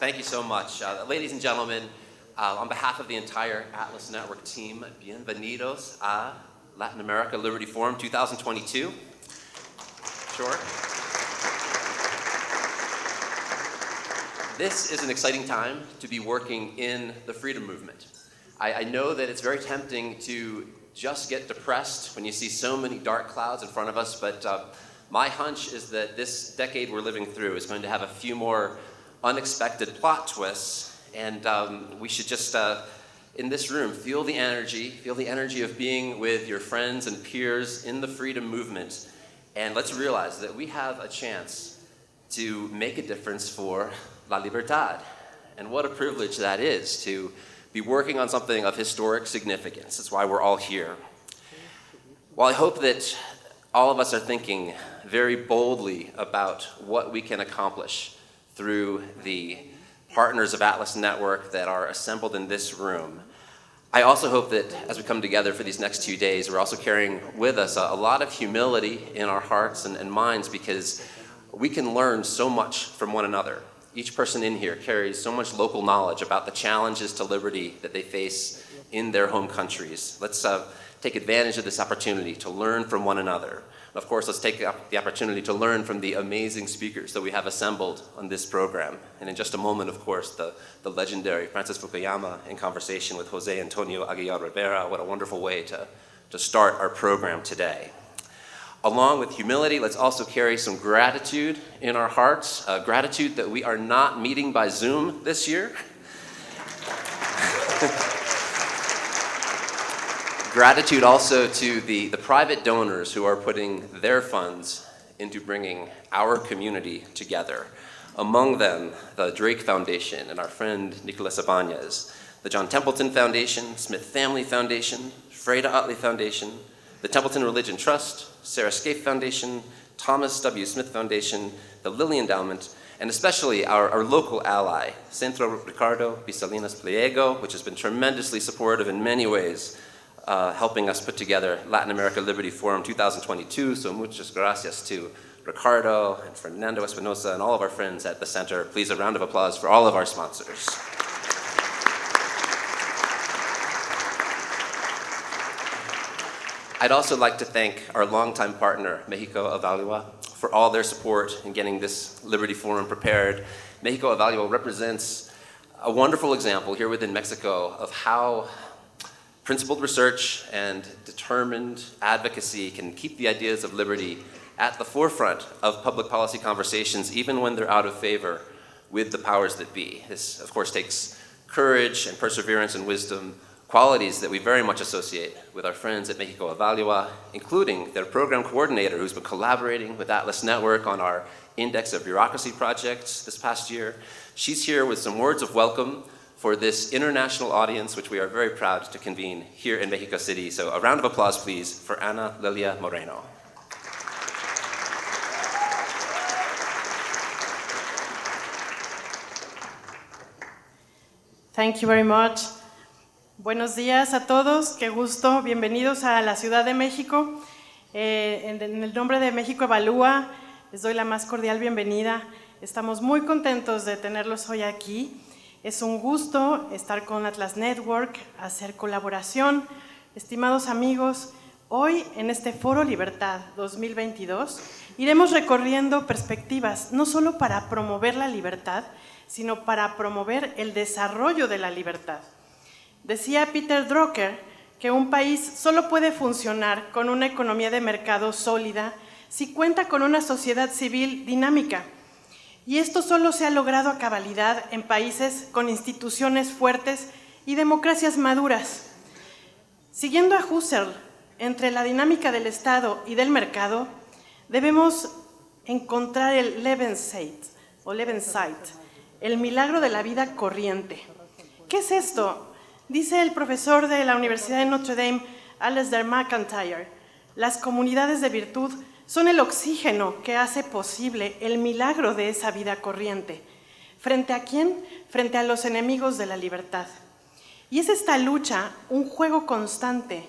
Thank you so much. Ladies and gentlemen, on behalf of the entire Atlas Network team, bienvenidos a Latin America Liberty Forum 2022. Sure. This is an exciting time to be working in the freedom movement. I know that it's very tempting to just get depressed when you see so many dark clouds in front of us, but my hunch is that this decade we're living through is going to have a few more unexpected plot twists, and we should just, in this room, feel the energy of being with your friends and peers in the freedom movement, and let's realize that we have a chance to make a difference for La Libertad. And what a privilege that is to be working on something of historic significance. That's why we're all here. Well, I hope that all of us are thinking very boldly about what we can accomplish through the partners of Atlas Network that are assembled in this room. I also hope that as we come together for these next 2 days, we're also carrying with us a lot of humility in our hearts and minds, because we can learn so much from one another. Each person in here carries so much local knowledge about the challenges to liberty that they face in their home countries. Let's take advantage of this opportunity to learn from one another. Of course, let's take the opportunity to learn from the amazing speakers that we have assembled on this program. And in just a moment, of course, the legendary Francis Fukuyama in conversation with Jose Antonio Aguilar Rivera. What a wonderful way to start our program today. Along with humility, let's also carry some gratitude in our hearts, gratitude that we are not meeting by Zoom this year. Gratitude also to the private donors who are putting their funds into bringing our community together. Among them, the Drake Foundation and our friend Nicholas Ibanez, the John Templeton Foundation, Smith Family Foundation, Freda Utley Foundation, the Templeton Religion Trust, Sarah Scaife Foundation, Thomas W. Smith Foundation, the Lilly Endowment, and especially our local ally, Centro Ricardo Pisalinas Pliego, which has been tremendously supportive in many ways, helping us put together Latin America Liberty Forum 2022. So muchas gracias to Ricardo and Fernando Espinosa and all of our friends at the center. Please, a round of applause for all of our sponsors. I'd also like to thank our longtime partner, Mexico Evalúa, for all their support in getting this Liberty Forum prepared. Mexico Evalúa represents a wonderful example here within Mexico of how principled research and determined advocacy can keep the ideas of liberty at the forefront of public policy conversations, even when they're out of favor with the powers that be. This, of course, takes courage and perseverance and wisdom, qualities that we very much associate with our friends at Mexico Evalúa, including their program coordinator, who's been collaborating with Atlas Network on our Index of Bureaucracy project this past year. She's here with some words of welcome for this international audience, which we are very proud to convene here in Mexico City. So a round of applause, please, for Ana Lilia Moreno. Thank you very much. Buenos días a todos, qué gusto, bienvenidos a la Ciudad de México. En el nombre de México Evalúa, les doy la más cordial bienvenida. Estamos muy contentos de tenerlos hoy aquí. Es un gusto estar con Atlas Network, hacer colaboración. Estimados amigos, hoy en este Foro Libertad 2022 iremos recorriendo perspectivas, no solo para promover la libertad, sino para promover el desarrollo de la libertad. Decía Peter Drucker que un país solo puede funcionar con una economía de mercado sólida si cuenta con una sociedad civil dinámica. Y esto solo se ha logrado a cabalidad en países con instituciones fuertes y democracias maduras. Siguiendo a Husserl, entre la dinámica del Estado y del mercado, debemos encontrar el Lebenszeit, el milagro de la vida corriente. ¿Qué es esto? Dice el profesor de la Universidad de Notre Dame, Alasdair MacIntyre, las comunidades de virtud son el oxígeno que hace posible el milagro de esa vida corriente. ¿Frente a quién? Frente a los enemigos de la libertad. Y es esta lucha un juego constante.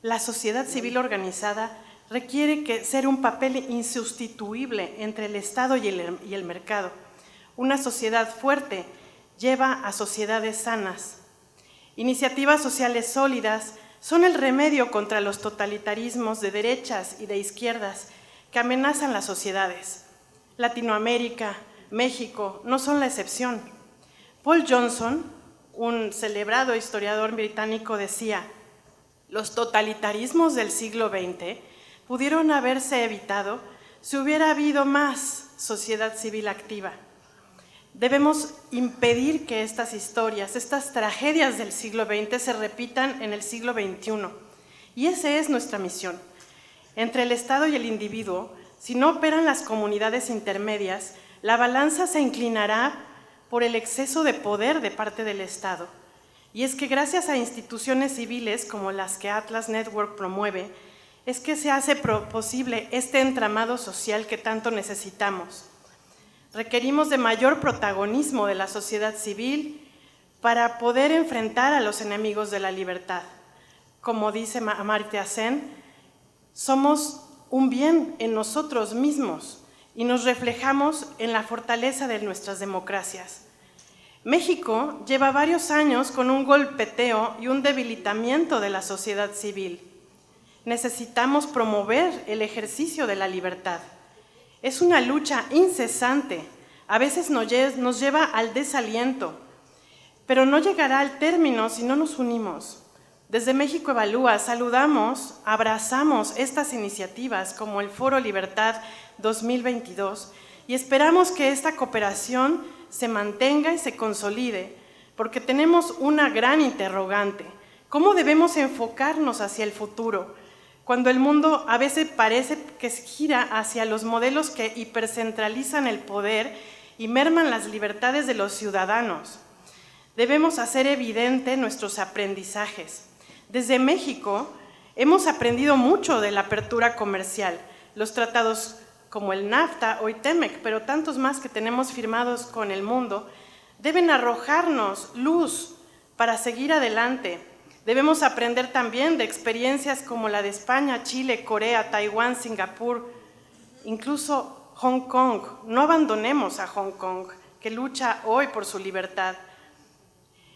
La sociedad civil organizada requiere ser un papel insustituible entre el Estado y el mercado. Una sociedad fuerte lleva a sociedades sanas. Iniciativas sociales sólidas son el remedio contra los totalitarismos de derechas y de izquierdas que amenazan las sociedades. Latinoamérica, México no son la excepción. Paul Johnson, un celebrado historiador británico, decía: los totalitarismos del siglo XX pudieron haberse evitado si hubiera habido más sociedad civil activa. Debemos impedir que estas historias, estas tragedias del siglo XX se repitan en el siglo XXI. Y esa es nuestra misión. Entre el Estado y el individuo, si no operan las comunidades intermedias, la balanza se inclinará por el exceso de poder de parte del Estado. Y es que gracias a instituciones civiles como las que Atlas Network promueve, es que se hace posible este entramado social que tanto necesitamos. Requerimos de mayor protagonismo de la sociedad civil para poder enfrentar a los enemigos de la libertad. Como dice Amartya Sen, somos un bien en nosotros mismos y nos reflejamos en la fortaleza de nuestras democracias. México lleva varios años con un golpeteo y un debilitamiento de la sociedad civil. Necesitamos promover el ejercicio de la libertad. Es una lucha incesante, a veces nos lleva al desaliento, pero no llegará al término si no nos unimos. Desde México Evalúa saludamos, abrazamos estas iniciativas como el Foro Libertad 2022 y esperamos que esta cooperación se mantenga y se consolide, porque tenemos una gran interrogante: ¿cómo debemos enfocarnos hacia el futuro? Cuando el mundo a veces parece que gira hacia los modelos que hipercentralizan el poder y merman las libertades de los ciudadanos. Debemos hacer evidente nuestros aprendizajes. Desde México hemos aprendido mucho de la apertura comercial, los tratados como el NAFTA o TEMEC, pero tantos más que tenemos firmados con el mundo, deben arrojarnos luz para seguir adelante. Debemos aprender también de experiencias como la de España, Chile, Corea, Taiwán, Singapur, incluso Hong Kong. No abandonemos a Hong Kong, que lucha hoy por su libertad.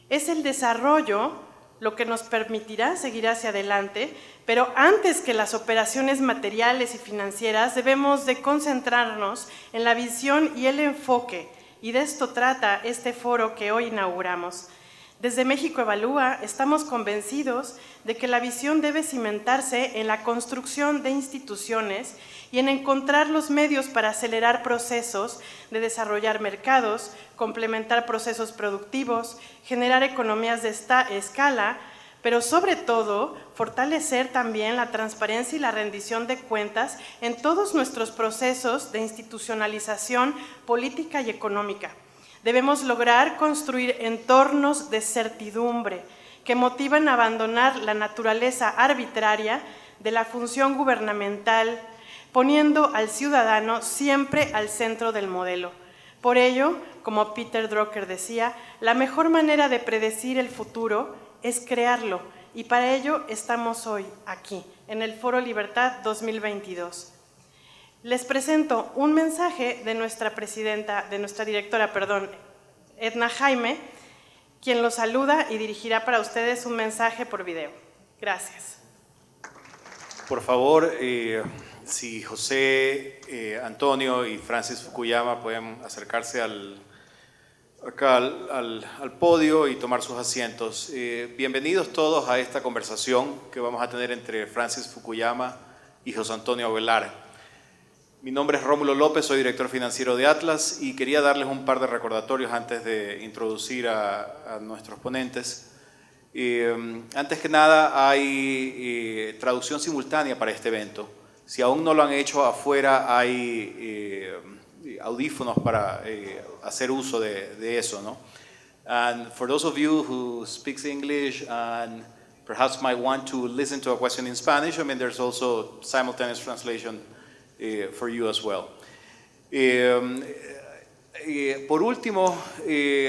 Es el desarrollo lo que nos permitirá seguir hacia adelante, pero antes que las operaciones materiales y financieras debemos de concentrarnos en la visión y el enfoque, y de esto trata este foro que hoy inauguramos. Desde México Evalúa estamos convencidos de que la visión debe cimentarse en la construcción de instituciones y en encontrar los medios para acelerar procesos de desarrollar mercados, complementar procesos productivos, generar economías de escala, pero sobre todo fortalecer también la transparencia y la rendición de cuentas en todos nuestros procesos de institucionalización política y económica. Debemos lograr construir entornos de certidumbre que motivan a abandonar la naturaleza arbitraria de la función gubernamental, poniendo al ciudadano siempre al centro del modelo. Por ello, como Peter Drucker decía, la mejor manera de predecir el futuro es crearlo, y para ello estamos hoy aquí, en el Foro Libertad 2022. Les presento un mensaje de nuestra directora, Edna Jaime, quien los saluda y dirigirá para ustedes un mensaje por video. Gracias. Por favor, si José, Antonio y Francis Fukuyama pueden acercarse acá al podio y tomar sus asientos. Bienvenidos todos a esta conversación que vamos a tener entre Francis Fukuyama y José Antonio Avelar. Mi nombre es Rómulo López, soy director financiero de Atlas y quería darles un par de recordatorios antes de introducir a nuestros ponentes. Antes que nada, hay traducción simultánea para este evento. Si aún no lo han hecho, afuera hay audífonos para hacer uso de eso, ¿no? And for those of you who speaks English and perhaps might want to listen to a question in Spanish, I mean, there's also simultaneous translation for you as well. Por último,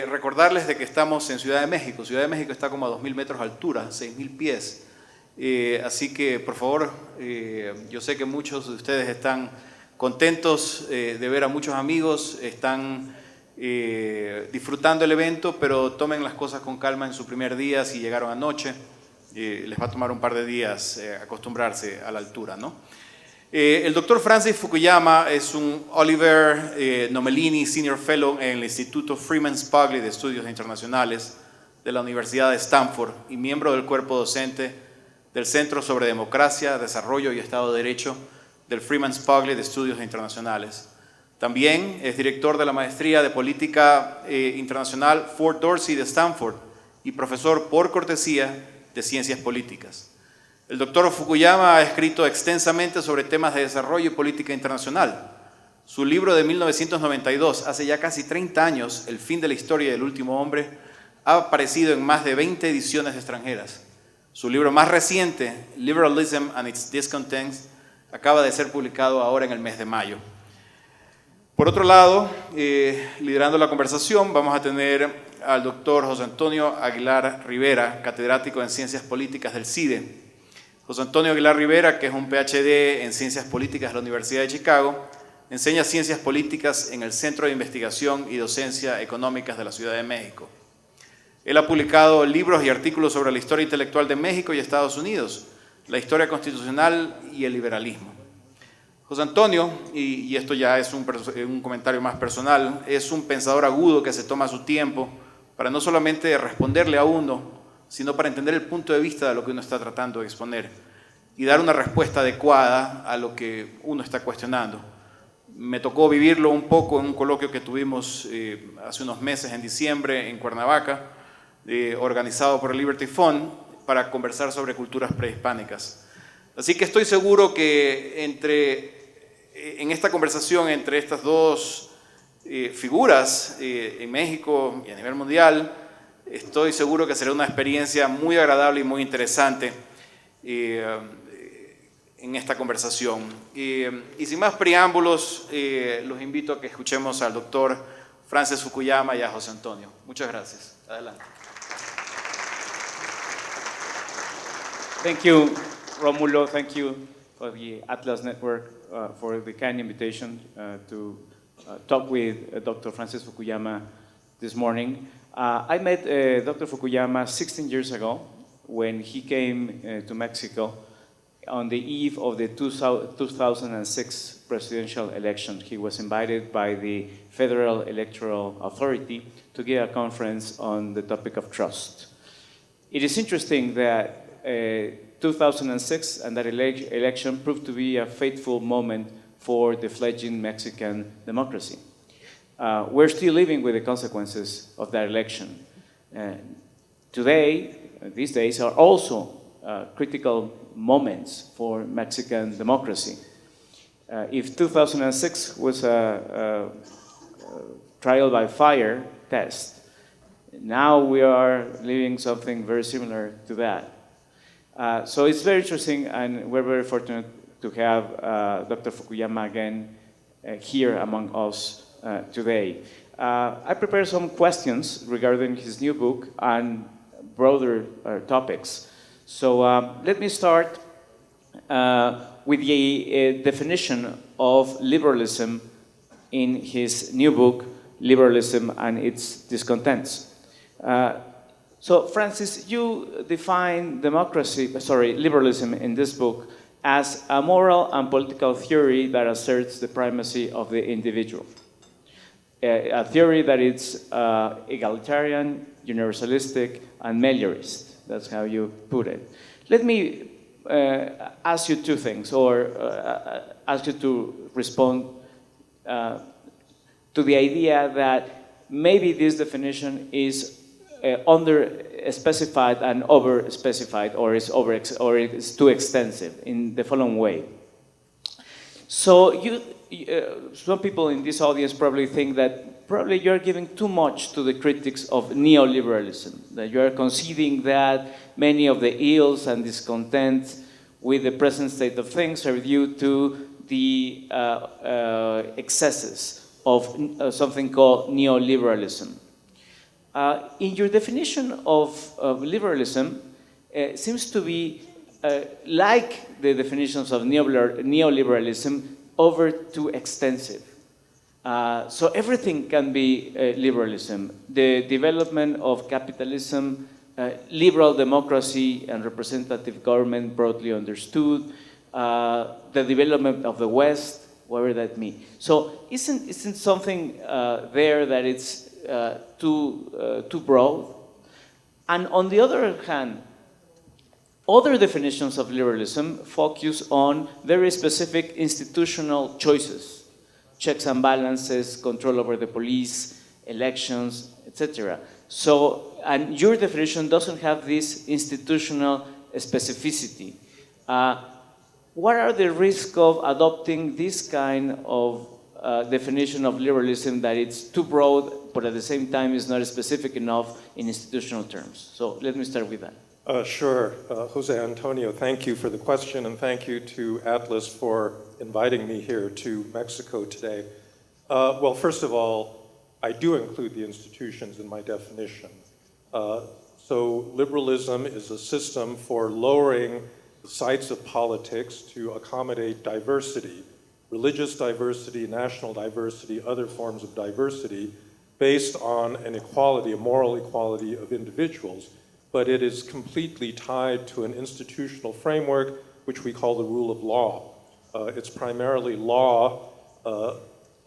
recordarles de que estamos en Ciudad de México. Ciudad de México está como a 2.000 metros de altura, 6.000 pies. Así que, por favor, yo sé que muchos de ustedes están contentos de ver a muchos amigos, están disfrutando el evento, pero tomen las cosas con calma en su primer día si llegaron anoche. Les va a tomar un par de días acostumbrarse a la altura, ¿no? El doctor Francis Fukuyama es un Oliver Nomelini Senior Fellow en el Instituto Freeman Spogli de Estudios Internacionales de la Universidad de Stanford y miembro del cuerpo docente del Centro sobre Democracia, Desarrollo y Estado de Derecho del Freeman Spogli de Estudios Internacionales. También es director de la Maestría de Política Internacional Fort Dorsey de Stanford y profesor por cortesía de Ciencias Políticas. El doctor Fukuyama ha escrito extensamente sobre temas de desarrollo y política internacional. Su libro de 1992, hace ya casi 30 años, El fin de la historia del último hombre, ha aparecido en más de 20 ediciones extranjeras. Su libro más reciente, Liberalism and its Discontents, acaba de ser publicado ahora en el mes de mayo. Por otro lado, liderando la conversación, vamos a tener al doctor José Antonio Aguilar Rivera, catedrático en Ciencias Políticas del CIDE. José Antonio Aguilar Rivera, que es un PhD en Ciencias Políticas de la Universidad de Chicago, enseña Ciencias Políticas en el Centro de Investigación y Docencia Económicas de la Ciudad de México. Él ha publicado libros y artículos sobre la historia intelectual de México y Estados Unidos, la historia constitucional y el liberalismo. José Antonio, y esto ya es un comentario más personal, es un pensador agudo que se toma su tiempo para no solamente responderle a uno, sino para entender el punto de vista de lo que uno está tratando de exponer y dar una respuesta adecuada a lo que uno está cuestionando. Me tocó vivirlo un poco en un coloquio que tuvimos hace unos meses en diciembre en Cuernavaca, organizado por el Liberty Fund, para conversar sobre culturas prehispánicas. Así que estoy seguro que en esta conversación entre estas dos figuras en México y a nivel mundial, estoy seguro que será una experiencia muy agradable y muy interesante en esta conversación. Y sin más preámbulos, los invito a que escuchemos al doctor Francis Fukuyama y a José Antonio. Muchas gracias. Adelante. Thank you, Romulo. Thank you for the Atlas Network for the kind invitation to talk with Dr. Francis Fukuyama this morning. I met Dr. Fukuyama 16 years ago when he came to Mexico on the eve of the 2006 presidential election. He was invited by the Federal Electoral Authority to give a conference on the topic of trust. It is interesting that 2006 and that election proved to be a fateful moment for the fledgling Mexican democracy. We're still living with the consequences of that election. These days are also critical moments for Mexican democracy. If 2006 was a trial by fire test, now we are living something very similar to that. So it's very interesting, and we're very fortunate to have Dr. Fukuyama again here among us today. I prepared some questions regarding his new book and broader topics. So let me start with the definition of liberalism in his new book, Liberalism and its Discontents. So, Francis, you define liberalism in this book as a moral and political theory that asserts the primacy of the individual. A theory that is egalitarian, universalistic, and meliorist. That's how you put it. Let me ask you two things, or ask you to respond to the idea that maybe this definition is under-specified and over-specified, or is too extensive in the following way. So some people in this audience probably think that probably you're giving too much to the critics of neoliberalism, that you're conceding that many of the ills and discontents with the present state of things are due to the excesses of something called neoliberalism. In your definition of liberalism, seems to be like the definitions of neoliberalism, over too extensive. So everything can be liberalism. The development of capitalism, liberal democracy and representative government broadly understood, the development of the West, whatever that means. So isn't something there that it's too broad? And on the other hand, other definitions of liberalism focus on very specific institutional choices, checks and balances, control over the police, elections, etc. So, and your definition doesn't have this institutional specificity. What are the risks of adopting this kind of definition of liberalism that it's too broad, but at the same time is not specific enough in institutional terms? So let me start with that. Sure. Jose Antonio, thank you for the question, and thank you to Atlas for inviting me here to Mexico today. Well, first of all, I do include the institutions in my definition. So liberalism is a system for lowering the sites of politics to accommodate diversity, religious diversity, national diversity, other forms of diversity, based on an equality, a moral equality of individuals. But it is completely tied to an institutional framework, which we call the rule of law. It's primarily law,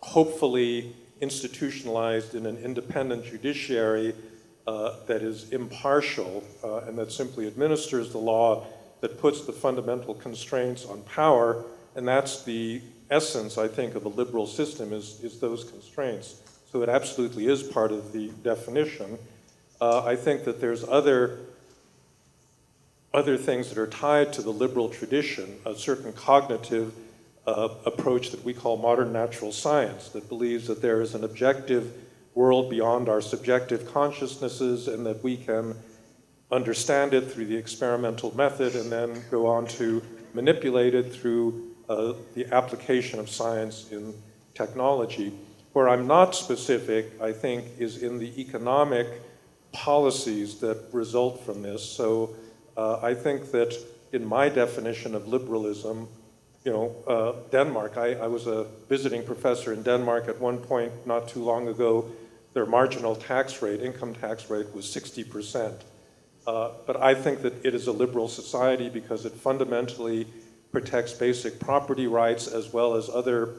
hopefully institutionalized in an independent judiciary that is impartial and that simply administers the law, that puts the fundamental constraints on power, and that's the essence, I think, of a liberal system, is those constraints. So it absolutely is part of the definition. I think that there's other things that are tied to the liberal tradition, a certain cognitive approach that we call modern natural science, that believes that there is an objective world beyond our subjective consciousnesses and that we can understand it through the experimental method and then go on to manipulate it through the application of science in technology. Where I'm not specific, I think, is in the economic policies that result from this. So I think that in my definition of liberalism, Denmark, I was a visiting professor in Denmark at one point not too long ago. Their marginal tax rate, income tax rate, was 60%. But I think that it is a liberal society because it fundamentally protects basic property rights as well as other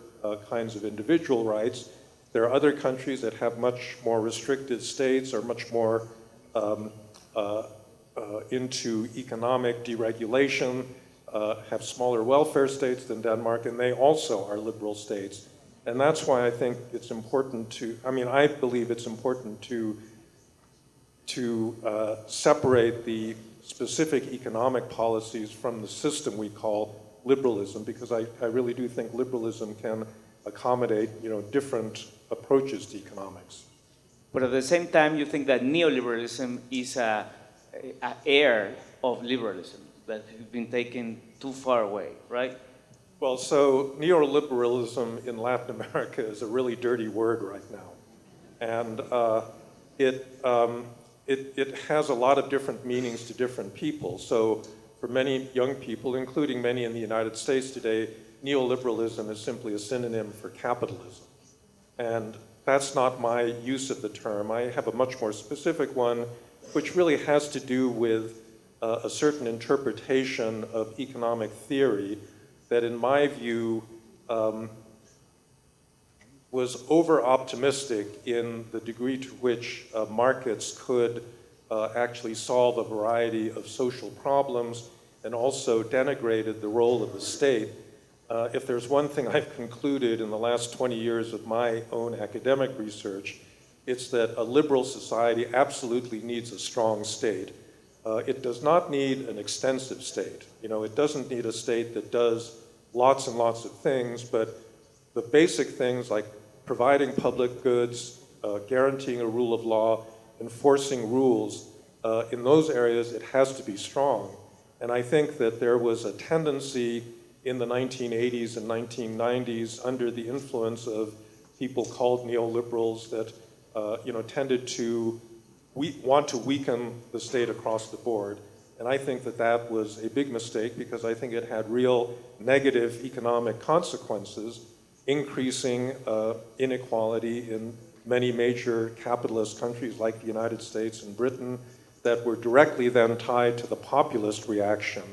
kinds of individual rights. There are other countries that have much more restricted states, are much more into economic deregulation, have smaller welfare states than Denmark, and they also are liberal states. And that's why I think it's important to, I believe it's important to separate the specific economic policies from the system we call liberalism, because I really do think liberalism can accommodate, different approaches to economics. But at the same time, you think that neoliberalism is an heir of liberalism that has been taken too far away, right? Well, so neoliberalism in Latin America is a really dirty word right now. And it has a lot of different meanings to different people. So for many young people, including many in the United States today, neoliberalism is simply a synonym for capitalism. And that's not my use of the term. I have a much more specific one, which really has to do with a certain interpretation of economic theory that, in my view, was over-optimistic in the degree to which markets could actually solve a variety of social problems, and also denigrated the role of the state. If there's one thing I've concluded in the last 20 years of my own academic research, it's that a liberal society absolutely needs a strong state. It does not need an extensive state. It doesn't need a state that does lots and lots of things, but the basic things like providing public goods, guaranteeing a rule of law, enforcing rules, in those areas it has to be strong. And I think that there was a tendency in the 1980s and 1990s under the influence of people called neoliberals that tended to want to weaken the state across the board. And I think that that was a big mistake because I think it had real negative economic consequences. increasing inequality in many major capitalist countries like the United States and Britain that were directly then tied to the populist reaction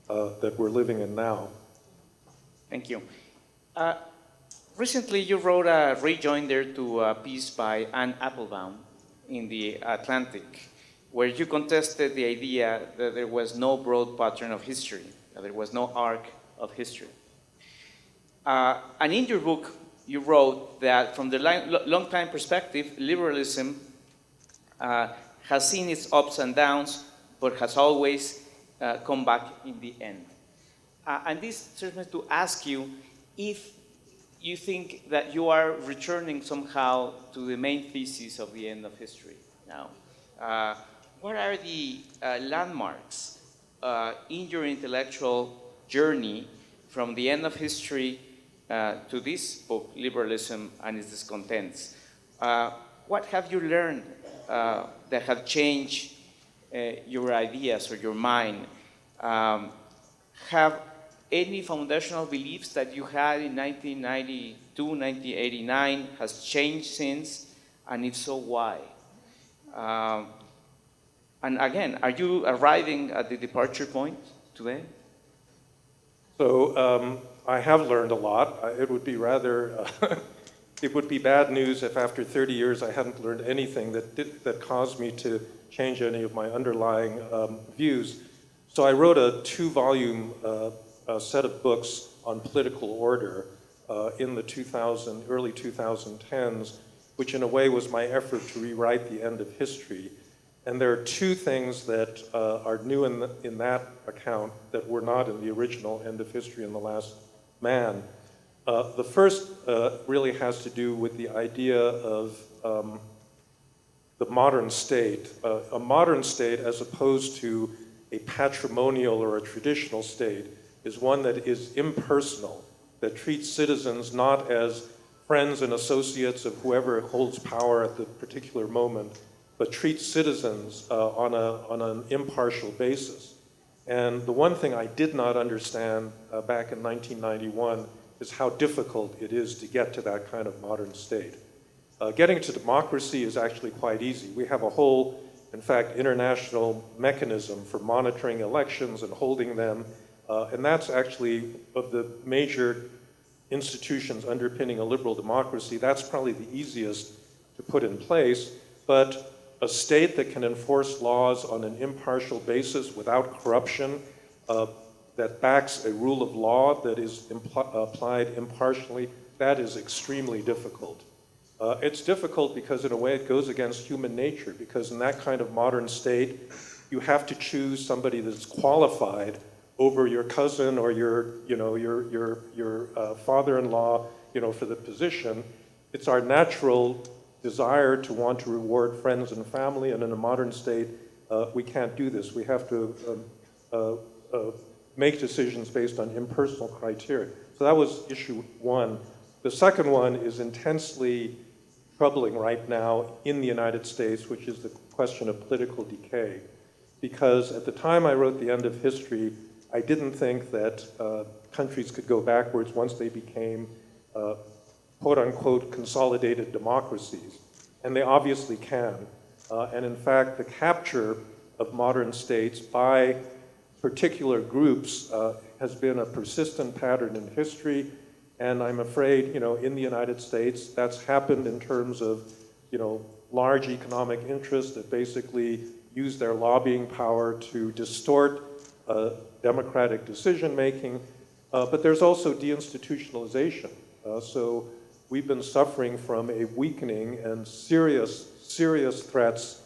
that we're living in now. Thank you. Recently, you wrote a rejoinder to a piece by Anne Applebaum in the Atlantic, where you contested the idea that there was no broad pattern of history, that there was no arc of history. And in your book, you wrote that from the long-time perspective, liberalism has seen its ups and downs, but has always come back in the end. And this serves me to ask you if you think that you are returning somehow to the main thesis of the end of history now. What are the landmarks in your intellectual journey from the end of history to this book, Liberalism and its Discontents? What have you learned that have changed your ideas or your mind? Have any foundational beliefs that you had in 1992, 1989 has changed since, and if so, why? And again, are you arriving at the departure point today? So I have learned a lot. It would be rather, it would be bad news if after 30 years I hadn't learned anything that caused me to change any of my underlying views. So I wrote a 2-volume set of books on political order in the early 2010s, which in a way was my effort to rewrite the end of history. And there are 2 things that are new in that account that were not in the original End of History in the Last Man. The first really has to do with the idea of the modern state. A modern state, as opposed to a patrimonial or a traditional state, is one that is impersonal, that treats citizens not as friends and associates of whoever holds power at the particular moment, but treats citizens on an impartial basis. And the one thing I did not understand back in 1991 is how difficult it is to get to that kind of modern state. Getting to democracy is actually quite easy. We have a whole, in fact, international mechanism for monitoring elections and holding them. And that's actually, of the major institutions underpinning a liberal democracy, that's probably the easiest to put in place. But a state that can enforce laws on an impartial basis without corruption, that backs a rule of law that is applied impartially, that is extremely difficult. It's difficult because in a way it goes against human nature, because in that kind of modern state, you have to choose somebody that's qualified over your cousin or your father-in-law, for the position. It's our natural desire to want to reward friends and family, and in a modern state, we can't do this. We have to make decisions based on impersonal criteria. So that was issue 1. The second one is intensely troubling right now in the United States, which is the question of political decay. Because at the time I wrote The End of History, I didn't think that countries could go backwards once they became quote-unquote consolidated democracies. And they obviously can. And in fact, the capture of modern states by particular groups has been a persistent pattern in history. And I'm afraid, in the United States, that's happened in terms of, large economic interests that basically use their lobbying power to distort democratic decision-making. But there's also deinstitutionalization. So we've been suffering from a weakening and serious threats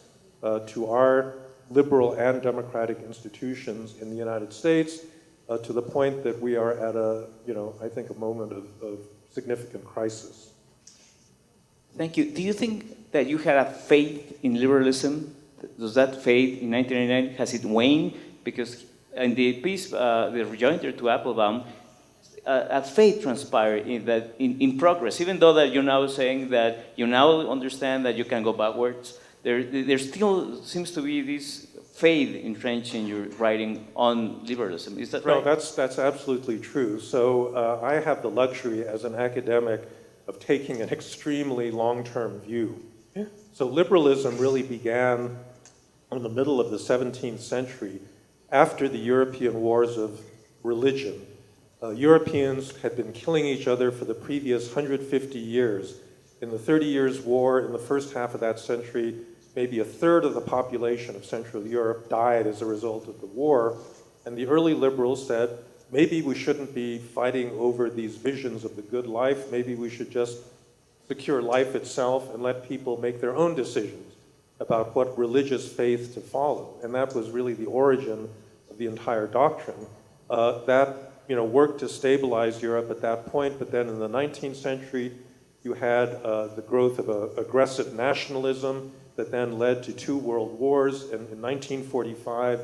to our liberal and democratic institutions in the United States, to the point that we are at I think, a moment of significant crisis. Thank you. Do you think that you had a faith in liberalism? Does that faith in 1999, has it waned? Because in the piece, the rejoinder to Applebaum, a faith transpired in progress, even though that you're now saying that you now understand that you can go backwards. There still seems to be this faith entrenched in your writing on liberalism. Is that right? No, that's absolutely true. So I have the luxury as an academic of taking an extremely long-term view. So liberalism really began in the middle of the 17th century after the European wars of religion. Europeans had been killing each other for the previous 150 years. In the 30 Years' War, in the first half of that century, maybe a third of the population of Central Europe died as a result of the war. And the early liberals said, maybe we shouldn't be fighting over these visions of the good life. Maybe we should just secure life itself and let people make their own decisions about what religious faith to follow. And that was really the origin of the entire doctrine. That worked to stabilize Europe at that point, but then in the 19th century, you had the growth of aggressive nationalism that then led to 2 world wars. And in 1945,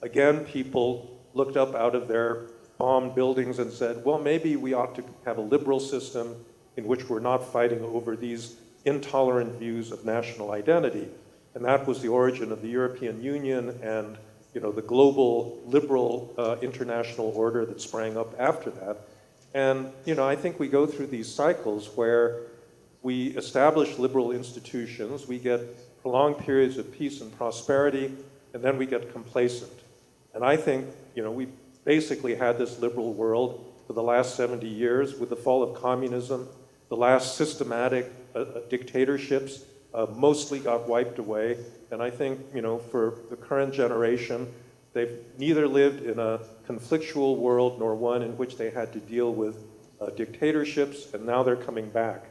again, people looked up out of their bombed buildings and said, well, maybe we ought to have a liberal system in which we're not fighting over these intolerant views of national identity. And that was the origin of the European Union and the global liberal international order that sprang up after that. And I think we go through these cycles where we establish liberal institutions, we get prolonged periods of peace and prosperity, and then we get complacent. And I think we basically had this liberal world for the last 70 years with the fall of communism. The last systematic dictatorships mostly got wiped away. And I think, for the current generation, they've neither lived in a conflictual world nor one in which they had to deal with dictatorships, and now they're coming back.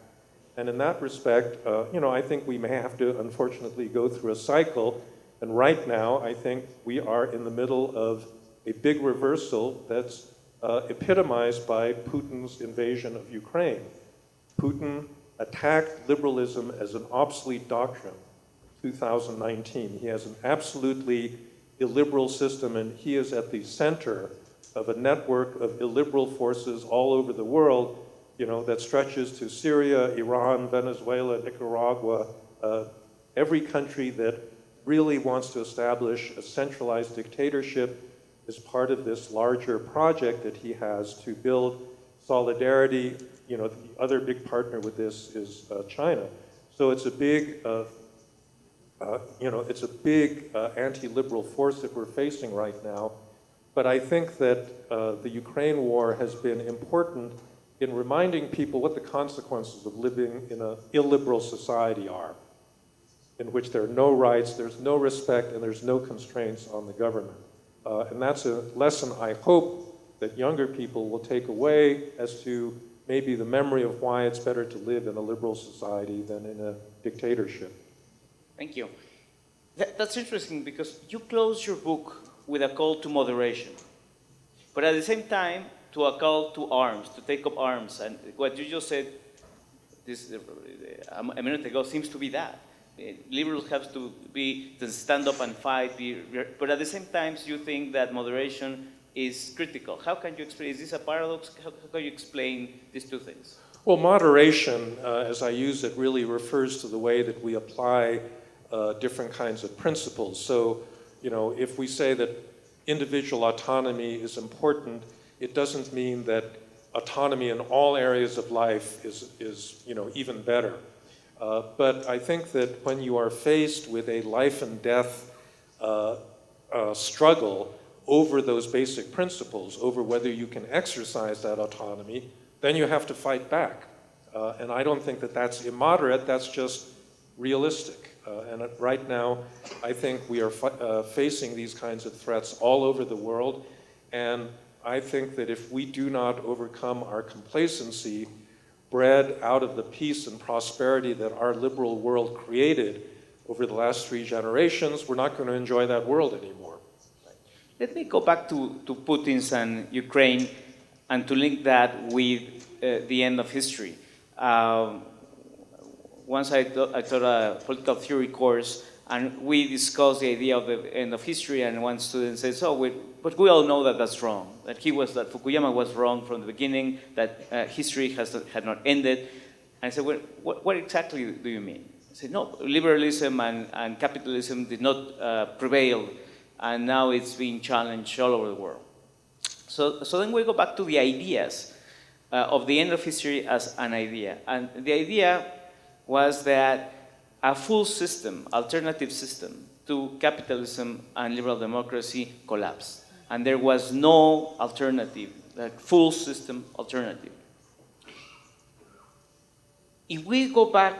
And in that respect, I think we may have to, unfortunately, go through a cycle. And right now, I think we are in the middle of a big reversal that's epitomized by Putin's invasion of Ukraine. Putin attacked liberalism as an obsolete doctrine in 2019. He has an absolutely illiberal system, and he is at the center of a network of illiberal forces all over the world, that stretches to Syria, Iran, Venezuela, Nicaragua, every country that really wants to establish a centralized dictatorship is part of this larger project that he has to build solidarity. The other big partner with this is China. So it's a big, anti-liberal force that we're facing right now. But I think that the Ukraine war has been important in reminding people what the consequences of living in an illiberal society are, in which there are no rights, there's no respect, and there's no constraints on the government. And that's a lesson I hope that younger people will take away as to maybe the memory of why it's better to live in a liberal society than in a dictatorship. Thank you. That's interesting because you close your book with a call to moderation, but at the same time, to a call to arms, to take up arms. And what you just said a minute ago seems to be that. Liberals have to stand up and fight, but at the same time, you think that moderation is critical. How can you explain, is this a paradox? How can you explain these two things? Well, moderation, as I use it, really refers to the way that we apply different kinds of principles. So, if we say that individual autonomy is important, it doesn't mean that autonomy in all areas of life is even better. But I think that when you are faced with a life and death struggle over those basic principles, over whether you can exercise that autonomy, then you have to fight back. And I don't think that that's immoderate, that's just realistic. And right now, I think we are facing these kinds of threats all over the world. And I think that if we do not overcome our complacency, bred out of the peace and prosperity that our liberal world created over the last 3 generations, we're not going to enjoy that world anymore. Let me go back to Putin's and Ukraine and to link that with the end of history. Once I taught a political theory course, and we discussed the idea of the end of history, and one student said, but we all know that that's wrong, that Fukuyama was wrong from the beginning, that history had not ended. And I said, well, what exactly do you mean? I said, no, liberalism and capitalism did not prevail and now it's being challenged all over the world. So then we go back to the ideas of the end of history as an idea. And the idea was that a full system, alternative system to capitalism and liberal democracy collapsed. And there was no alternative, like full system alternative. If we go back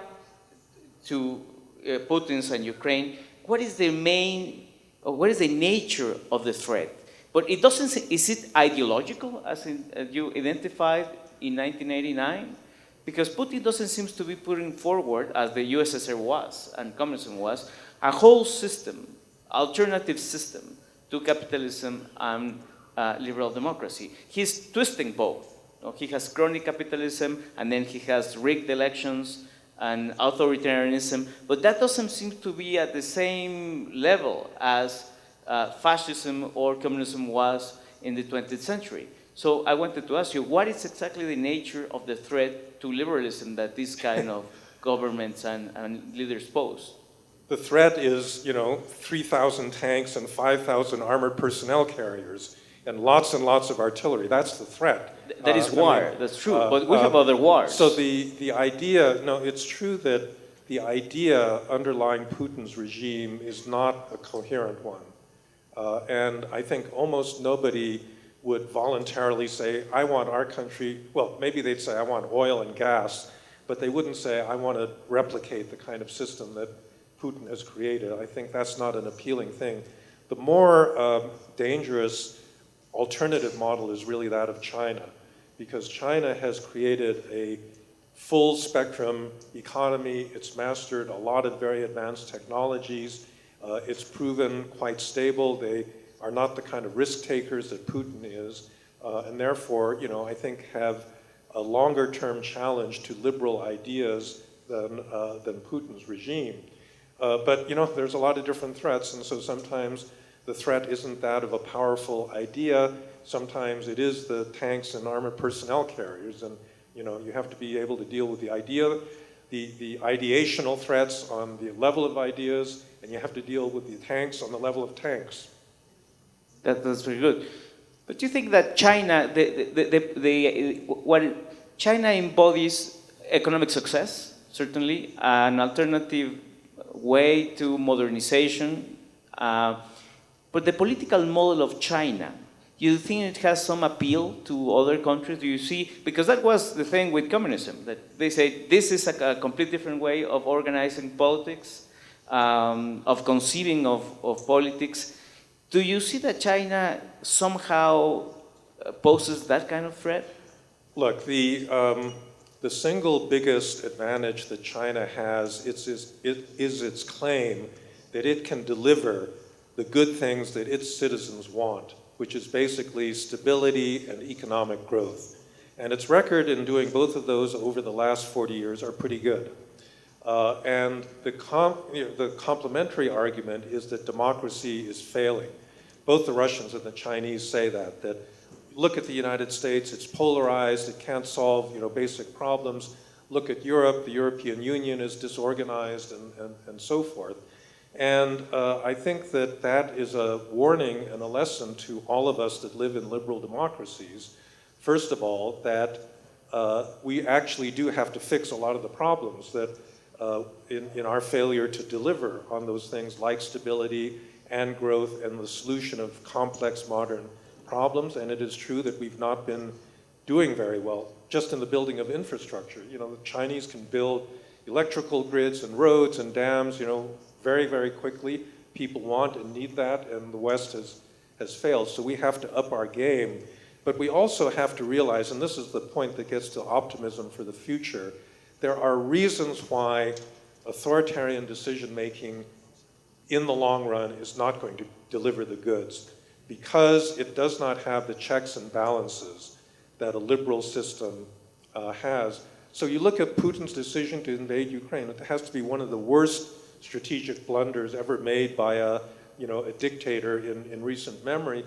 to Putin's and Ukraine, what is the nature of the threat? But it doesn't, is it ideological, as you identified in 1989? Because Putin doesn't seem to be putting forward, as the USSR was and communism was, a whole system, alternative system to capitalism and liberal democracy. He's twisting both. He has crony capitalism, and then he has rigged elections and authoritarianism, but that doesn't seem to be at the same level as fascism or communism was in the 20th century. So I wanted to ask you, what is exactly the nature of the threat to liberalism that this kind of governments and leaders pose? The threat is, 3,000 tanks and 5,000 armored personnel carriers and lots of artillery. That's the threat. That is war, that's true, but we have other wars. So the idea, no, it's true that the idea underlying Putin's regime is not a coherent one. And I think almost nobody would voluntarily say, I want our country, well, maybe they'd say, I want oil and gas, but they wouldn't say, I want to replicate the kind of system that Putin has created. I think that's not an appealing thing. The more dangerous alternative model is really that of China, because China has created a full spectrum economy. It's mastered a lot of very advanced technologies. It's proven quite stable. They are not the kind of risk takers that Putin is, and therefore, I think have a longer term challenge to liberal ideas than Putin's regime. But there's a lot of different threats, and so sometimes the threat isn't that of a powerful idea. Sometimes it is the tanks and armored personnel carriers, and you have to be able to deal with the idea, the ideational threats on the level of ideas, and you have to deal with the tanks on the level of tanks. That's very good. But do you think that China, what China embodies economic success, certainly, an alternative way to modernization, but the political model of China, you think it has some appeal to other countries? Do you see, because that was the thing with communism, that they say this is a complete different way of organizing politics, of conceiving of politics. Do you see that China somehow poses that kind of threat? Look, the single biggest advantage that China has is its claim that it can deliver the good things that its citizens want, which is basically stability and economic growth. And its record in doing both of those over the last 40 years are pretty good. And the complementary argument is that democracy is failing. Both the Russians and the Chinese say that look at the United States, it's polarized, it can't solve basic problems. Look at Europe, the European Union is disorganized, and so forth. And I think that is a warning and a lesson to all of us that live in liberal democracies. First of all, that we actually do have to fix a lot of the problems that in our failure to deliver on those things like stability and growth and the solution of complex modern problems. And it is true that we've not been doing very well just in the building of infrastructure. The Chinese can build electrical grids and roads and dams, very, very quickly. People want and need that, and the West has failed. So we have to up our game. But we also have to realize, and this is the point that gets to optimism for the future, there are reasons why authoritarian decision-making in the long run is not going to deliver the goods, because it does not have the checks and balances that a liberal system has. So you look at Putin's decision to invade Ukraine, it has to be one of the worst strategic blunders ever made by a dictator in recent memory.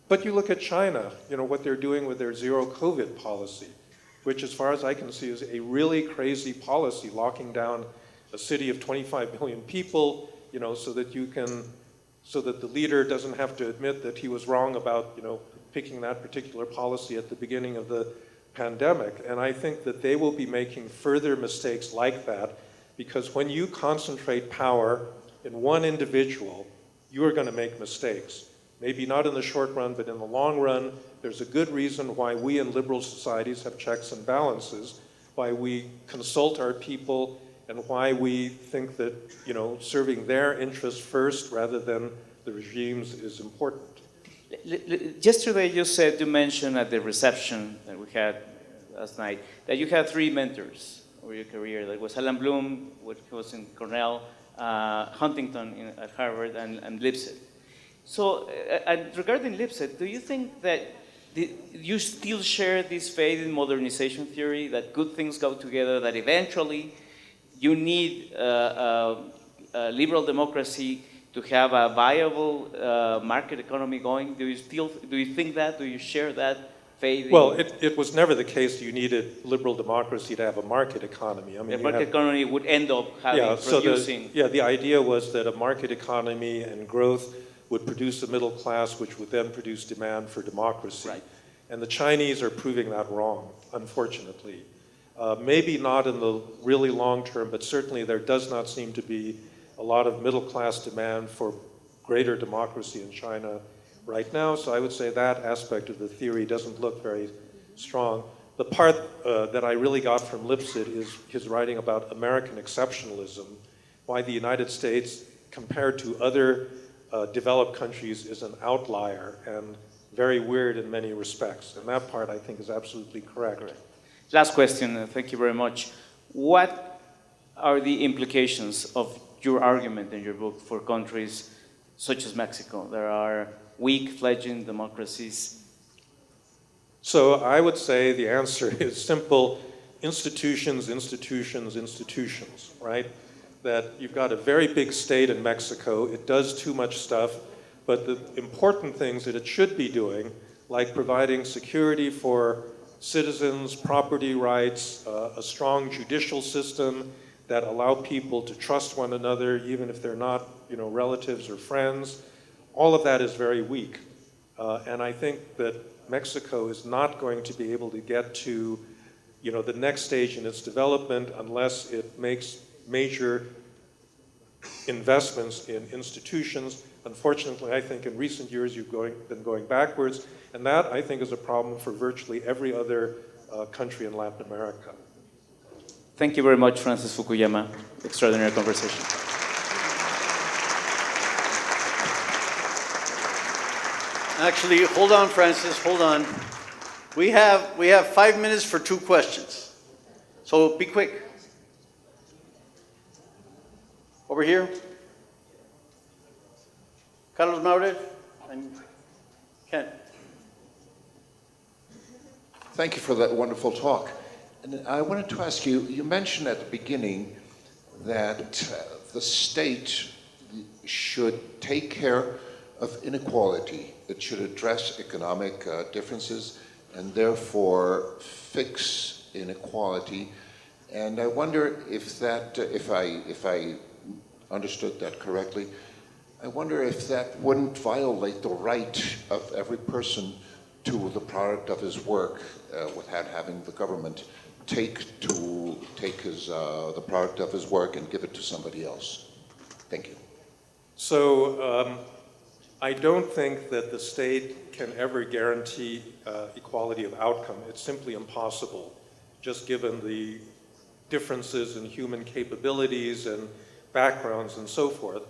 But you look at China, what they're doing with their zero COVID policy, which as far as I can see is a really crazy policy, locking down a city of 25 million people, so that you can so that the leader doesn't have to admit that he was wrong about, picking that particular policy at the beginning of the pandemic. And I think that they will be making further mistakes like that, because when you concentrate power in one individual, you are going to make mistakes. Maybe not in the short run, but in the long run, there's a good reason why we in liberal societies have checks and balances, why we consult our people, and why we think that, serving their interests first rather than the regime's is important. Yesterday you mentioned at the reception that we had last night that you had 3 mentors over your career. That was Alan Bloom, who was in Cornell, Huntington at Harvard, and Lipset. So regarding Lipset, do you think that you still share this faith in modernization theory, that good things go together, that eventually you need liberal democracy to have a viable market economy going? Do you think that? Do you share that faith? Well, it was never the case you needed liberal democracy to have a market economy. I mean, the market economy would end up producing. The idea was that a market economy and growth would produce a middle class, which would then produce demand for democracy. Right. And the Chinese are proving that wrong, unfortunately. Maybe not in the really long term, but certainly there does not seem to be a lot of middle class demand for greater democracy in China right now. So I would say that aspect of the theory doesn't look very strong. The part that I really got from Lipset is his writing about American exceptionalism, why the United States, compared to other developed countries, is an outlier and very weird in many respects. And that part, I think, is absolutely correct. Last question, thank you very much. What are the implications of your argument in your book for countries such as Mexico? There are weak, fledgling democracies. So I would say the answer is simple: institutions, institutions, institutions, right? That you've got a very big state in Mexico, it does too much stuff, but the important things that it should be doing, like providing security for citizens, property rights, a strong judicial system that allow people to trust one another, even if they're not, relatives or friends, all of that is very weak. And I think that Mexico is not going to be able to get to, the next stage in its development unless it makes major investments in institutions. Unfortunately, I think in recent years you've been going backwards, and that, I think, is a problem for virtually every other country in Latin America. Thank you very much, Francis Fukuyama. Extraordinary conversation. Actually, hold on, Francis, hold on. We have 5 minutes for 2 questions. So be quick. Over here. Carlos Maure and Ken. Thank you for that wonderful talk. And I wanted to ask you, you mentioned at the beginning that the state should take care of inequality. It should address economic differences and therefore fix inequality. And I wonder if that, if I understood that correctly, I wonder if that wouldn't violate the right of every person to the product of his work without having the government take his the product of his work and give it to somebody else. Thank you. So I don't think that the state can ever guarantee equality of outcome. It's simply impossible, just given the differences in human capabilities and backgrounds and so forth.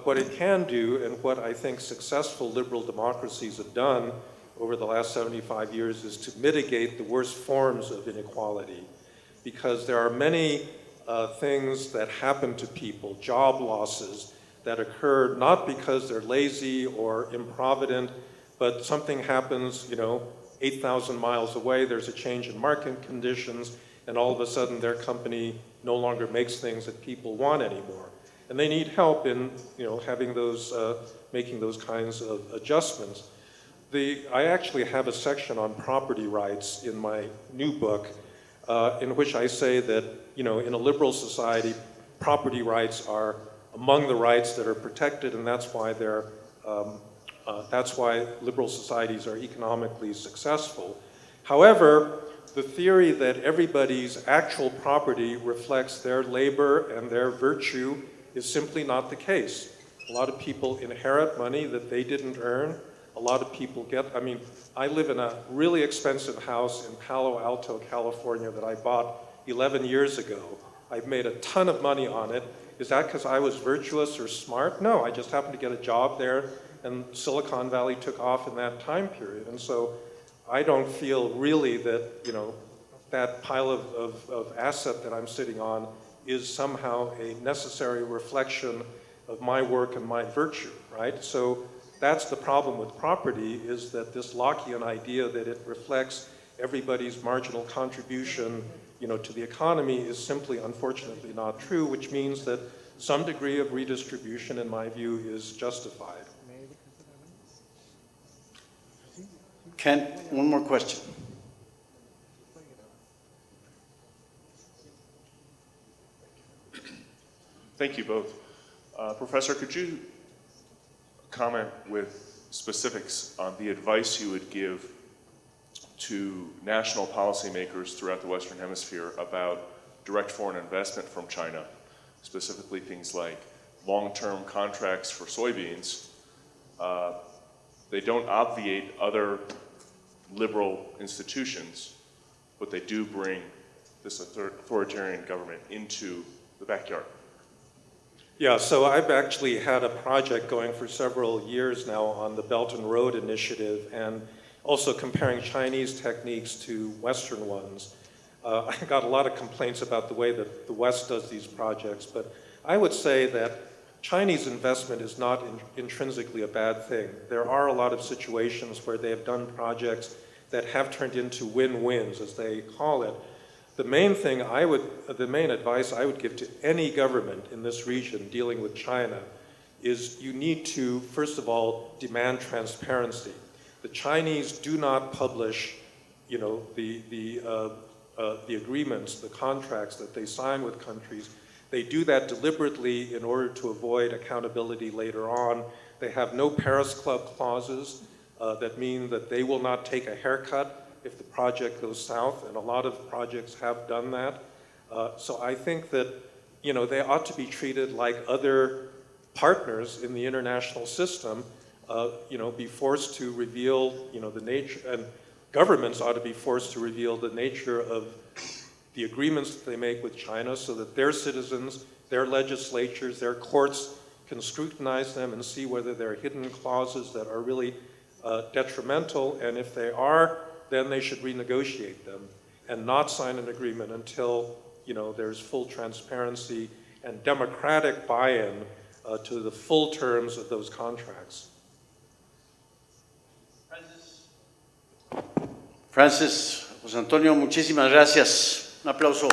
What it can do, and what I think successful liberal democracies have done over the last 75 years, is to mitigate the worst forms of inequality. Because there are many things that happen to people, job losses, that occur not because they're lazy or improvident, but something happens, 8,000 miles away, there's a change in market conditions, and all of a sudden their company no longer makes things that people want anymore. And they need help in, having those, making those kinds of adjustments. I actually have a section on property rights in my new book, in which I say that, in a liberal society, property rights are among the rights that are protected, and that's why that's why liberal societies are economically successful. However, the theory that everybody's actual property reflects their labor and their virtue is simply not the case. A lot of people inherit money that they didn't earn. A lot of people I live in a really expensive house in Palo Alto, California that I bought 11 years ago. I've made a ton of money on it. Is that because I was virtuous or smart? No, I just happened to get a job there, and Silicon Valley took off in that time period. And so I don't feel really that, that pile of asset that I'm sitting on is somehow a necessary reflection of my work and my virtue, right? So that's the problem with property, is that this Lockean idea that it reflects everybody's marginal contribution, to the economy is simply, unfortunately, not true, which means that some degree of redistribution, in my view, is justified. Ken, one more question. Thank you both. Professor, could you comment with specifics on the advice you would give to national policymakers throughout the Western Hemisphere about direct foreign investment from China, specifically things like long-term contracts for soybeans? They don't obviate other liberal institutions, but they do bring this authoritarian government into the backyard. Yeah, so I've actually had a project going for several years now on the Belt and Road Initiative, and also comparing Chinese techniques to Western ones. I got a lot of complaints about the way that the West does these projects, but I would say that Chinese investment is not intrinsically a bad thing. There are a lot of situations where they have done projects that have turned into win-wins, as they call it. The main advice I would give to any government in this region dealing with China is you need to, first of all, demand transparency. The Chinese do not publish, the agreements, the contracts that they sign with countries. They do that deliberately in order to avoid accountability later on. They have no Paris Club clauses that mean that they will not take a haircut if the project goes south, and a lot of projects have done that. So I think that, they ought to be treated like other partners in the international system, be forced to reveal, the nature, and governments ought to be forced to reveal the nature of the agreements that they make with China so that their citizens, their legislatures, their courts can scrutinize them and see whether there are hidden clauses that are really detrimental, and if they are, then they should renegotiate them and not sign an agreement until there's full transparency and democratic buy-in to the full terms of those contracts. Francis, José Antonio, muchísimas gracias. Un aplauso.